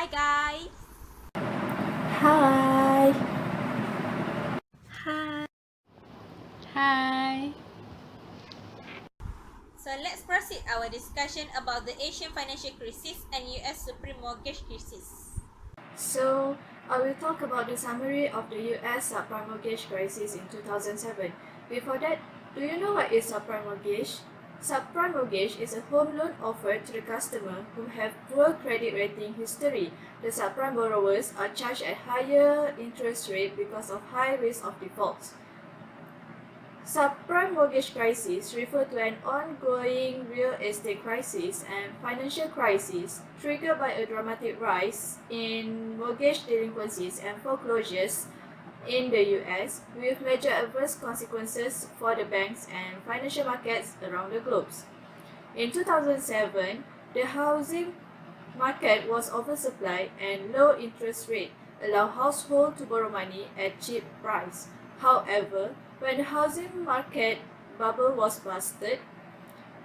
Hi guys. Hi. Hi. Hi. So let's proceed our discussion about the Asian financial crisis and US supreme mortgage crisis. So, I will talk about the summary of the US subprime mortgage crisis in 2007. Before that, do you know what is subprime mortgage? Subprime mortgage is a home loan offered to the customer who have poor credit rating history. The subprime borrowers are charged a higher interest rate because of high risk of defaults. Subprime mortgage crisis refer to an ongoing real estate crisis and financial crisis triggered by a dramatic rise in mortgage delinquencies and foreclosures in the US, with major adverse consequences for the banks and financial markets around the globe. In 2007, the housing market was oversupplied and low interest rate allow households to borrow money at cheap price. However, when the housing market bubble was busted,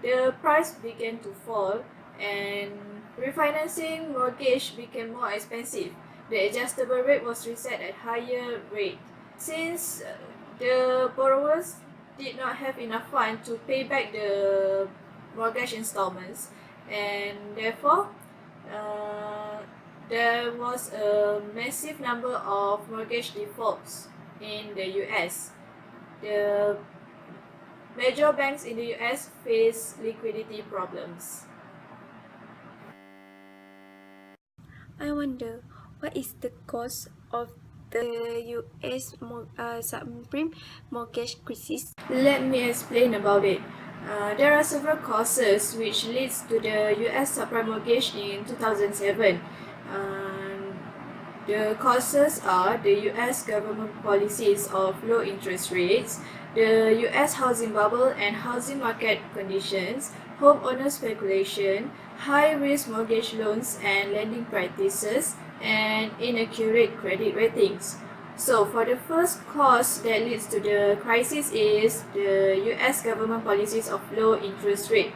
the price began to fall and refinancing mortgage became more expensive. The adjustable rate was reset at higher rate. Since the borrowers did not have enough funds to pay back the mortgage installments, and therefore there was a massive number of mortgage defaults in the US. The major banks in the US face liquidity problems. I wonder what is the cause of the US subprime mortgage crisis? Let me explain about it. There are several causes which leads to the US subprime mortgage in 2007. The causes are the US government policies of low interest rates, the US housing bubble and housing market conditions, homeowner speculation, high-risk mortgage loans and lending practices, and inaccurate credit ratings. So for the first cause that leads to the crisis is the US government policies of low interest rate.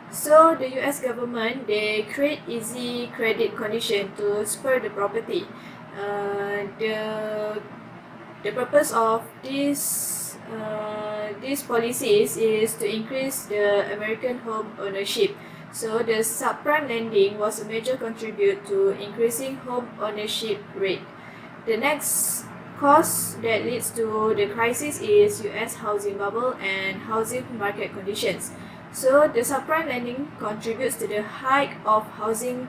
So the US government, they create easy credit condition to spur the property. The purpose of these policies is to increase the American home ownership. So the subprime lending was a major contribute to increasing home ownership rate. The next cause that leads to the crisis is US housing bubble and housing market conditions. So the subprime lending contributes to the hike of housing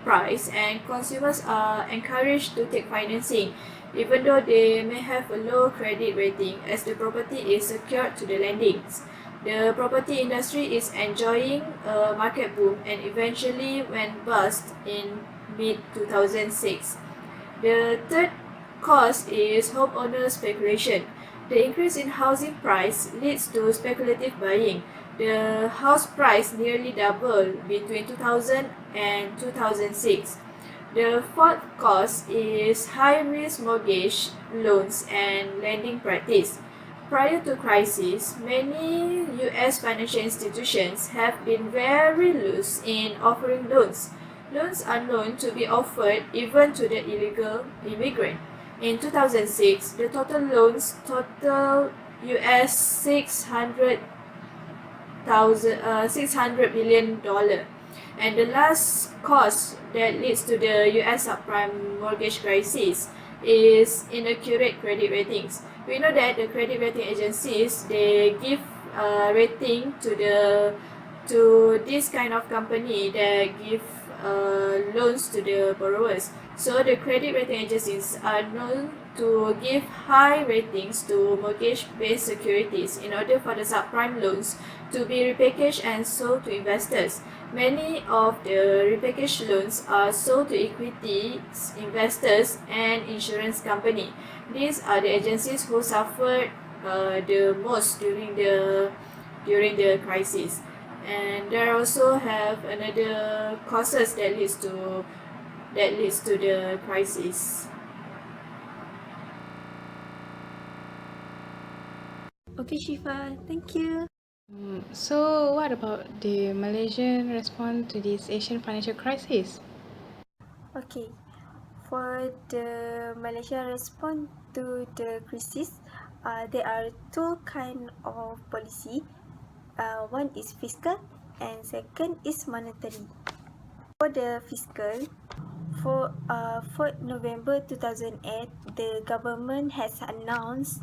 price and consumers are encouraged to take financing even though they may have a low credit rating as the property is secured to the lendings. The property industry is enjoying a market boom and eventually went bust in mid-2006. The third cause is homeowner speculation. The increase in housing price leads to speculative buying. The house price nearly doubled between 2000 and 2006. The fourth cause is high-risk mortgage loans and lending practice. Prior to crisis, many US financial institutions have been very loose in offering loans. Loans are known to be offered even to the illegal immigrant. In 2006, the total loans total US 600 billion dollar. And the last cause that leads to the US subprime mortgage crisis is inaccurate credit ratings. We know that the credit rating agencies, they give rating to this kind of company that give loans to the borrowers. So the credit rating agencies are known to give high ratings to mortgage-based securities in order for the subprime loans to be repackaged and sold to investors. Many of the repackaged loans are sold to equity investors and insurance company. These are the agencies who suffered the most during the crisis. And there also have another causes that leads to the crisis. Okay, Shifa, thank you. So, what about the Malaysian response to this Asian financial crisis? Okay, for the Malaysia response to the crisis, there are two kind of policy. One is fiscal and second is monetary. For the fiscal, for 4 November 2008, the government has announced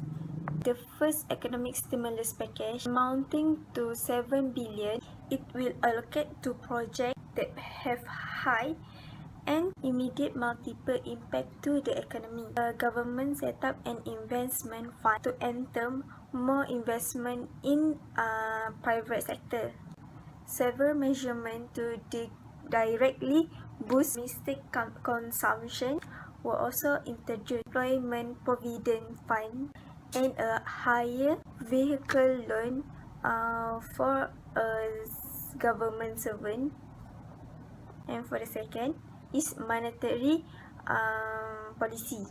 the first economic stimulus package amounting to 7 billion. It will allocate to projects that have high and immediate multiple impact to the economy. The government set up an investment fund to enter more investment in private sector. Several measurements to directly boost domestic consumption were also introduced. Employment Provident Fund and a higher vehicle loan for a government servant. And for the second is monetary policy.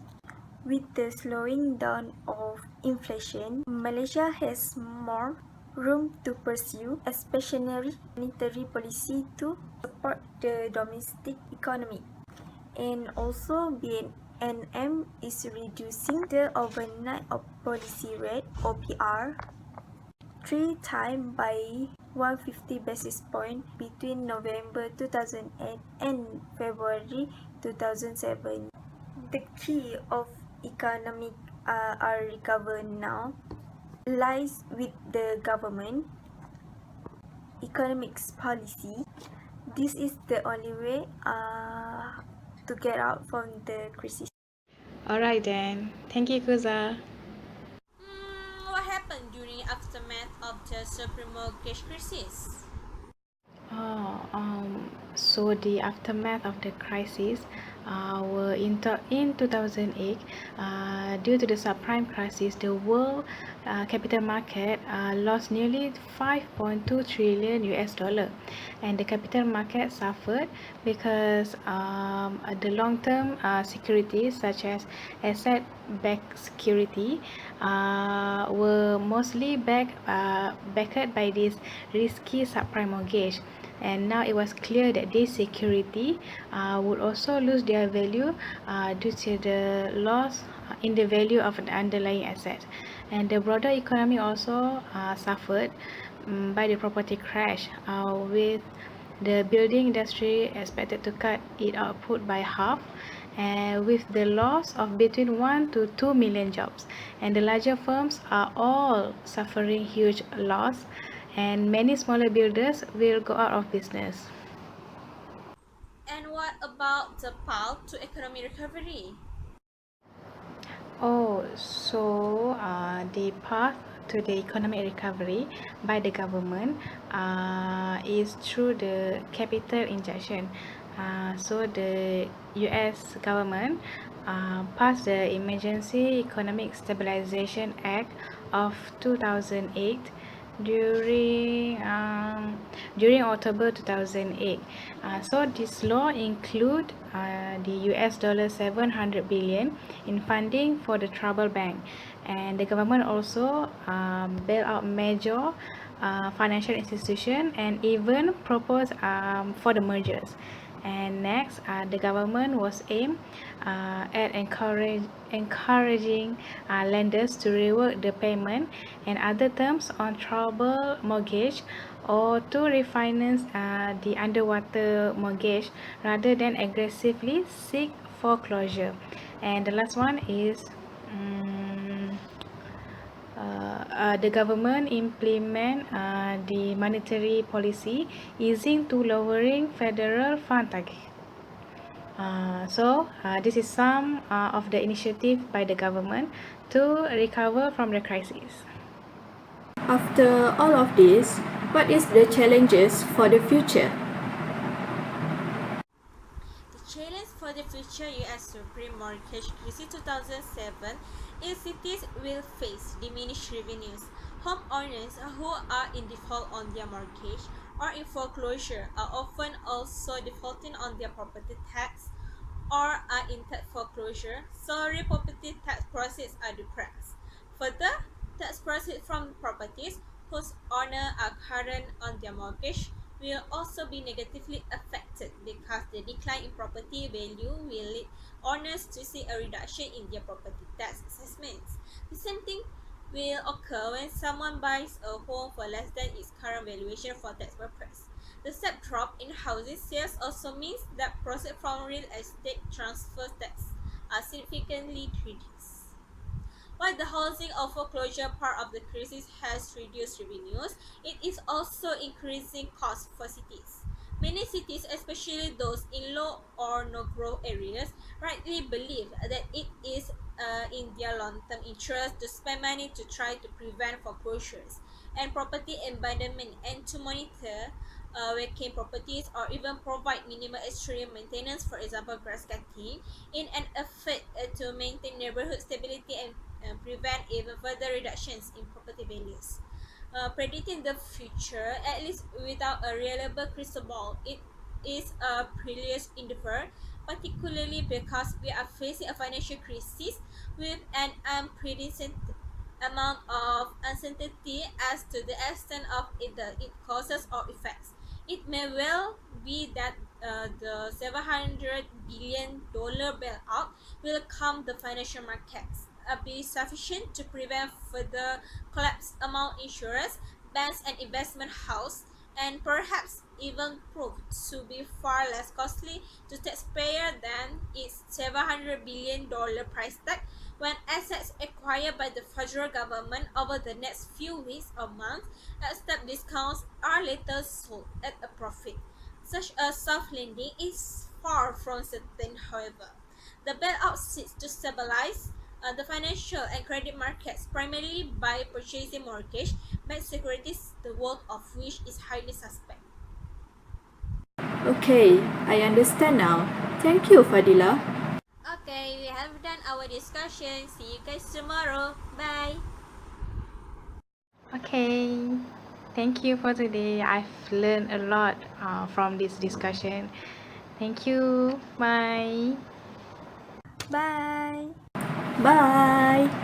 With the slowing down of inflation, Malaysia has more room to pursue expansionary monetary policy to support the domestic economy. And also BNM is reducing the overnight policy rate OPR 3 times by 150 basis point between November 2008 and February 2007. The key of economic recover now lies with the government economics policy. This is the only way to get out from the crisis. Alright then. Thank you, Kuza. What happened during aftermath of the supreme mortgage crisis? So the aftermath of the crisis were in 2008. Due to the subprime crisis, the world capital market lost nearly 5.2 trillion US dollar, and the capital market suffered because the long-term securities such as asset-backed security were mostly backed by this risky subprime mortgage. And now it was clear that this security would also lose their value due to the loss in the value of the underlying asset. And the broader economy also suffered by the property crash, with the building industry expected to cut its output by half, and with the loss of between 1 to 2 million jobs. And the larger firms are all suffering huge loss, and many smaller builders will go out of business. And what about the path to economic recovery? The path to the economic recovery by the government is through the capital injection. So the US government passed the Emergency Economic Stabilization Act of 2008 during October 2008. So this law include the US dollar 700 billion in funding for the troubled bank, and the government also bail out major financial institution and even propose for the mergers. And next, the government was aimed at encouraging lenders to rework the payment and other terms on troubled mortgage, or to refinance the underwater mortgage rather than aggressively seek foreclosure. And the last one is the government implement the monetary policy easing to lowering federal fund target. This is some of the initiative by the government to recover from the crisis. After all of this, what is the challenges for the future? The challenge for the future US Supreme Mortgage Crisis 2007 is cities will face diminished revenues. Homeowners who are in default on their mortgage or in foreclosure are often also defaulting on their property tax or are in tax foreclosure, so real property tax proceeds are depressed. Further, tax proceeds from properties whose owners are current on their mortgage will also be negatively affected. expected because the decline in property value will lead owners to see a reduction in their property tax assessments. The same thing will occur when someone buys a home for less than its current valuation for tax purposes. The sharp drop in housing sales also means that proceeds from real estate transfer tax are significantly reduced. While the housing or foreclosure part of the crisis has reduced revenues, it is also increasing costs for cities. Many cities, especially those in low or no growth areas, rightly believe that it is in their long term interest to spend money to try to prevent foreclosures and property abandonment and to monitor vacant properties or even provide minimal exterior maintenance, for example, grass cutting, in an effort to maintain neighborhood stability and prevent even further reductions in property values. Predicting the future, at least without a reliable crystal ball, it is a perilous endeavor, particularly because we are facing a financial crisis with an unprecedented amount of uncertainty as to the extent of either its causes or effects. It may well be that the $700 billion bailout will calm the financial markets, be sufficient to prevent further collapse among insurers, banks, and investment houses, and perhaps even prove to be far less costly to taxpayer than its $700 billion price tag when assets acquired by the federal government over the next few weeks or months at step discounts are later sold at a profit. Such a soft landing is far from certain, however. The bailout seeks to stabilize the financial and credit markets primarily by purchasing mortgage-backed securities, the worth of which is highly suspect. Okay, I understand now. Thank you, Fadila. Okay, we have done our discussion. See you guys tomorrow. Bye. Okay, thank you for today. I've learned a lot from this discussion. Thank you. Bye. Bye. Bye.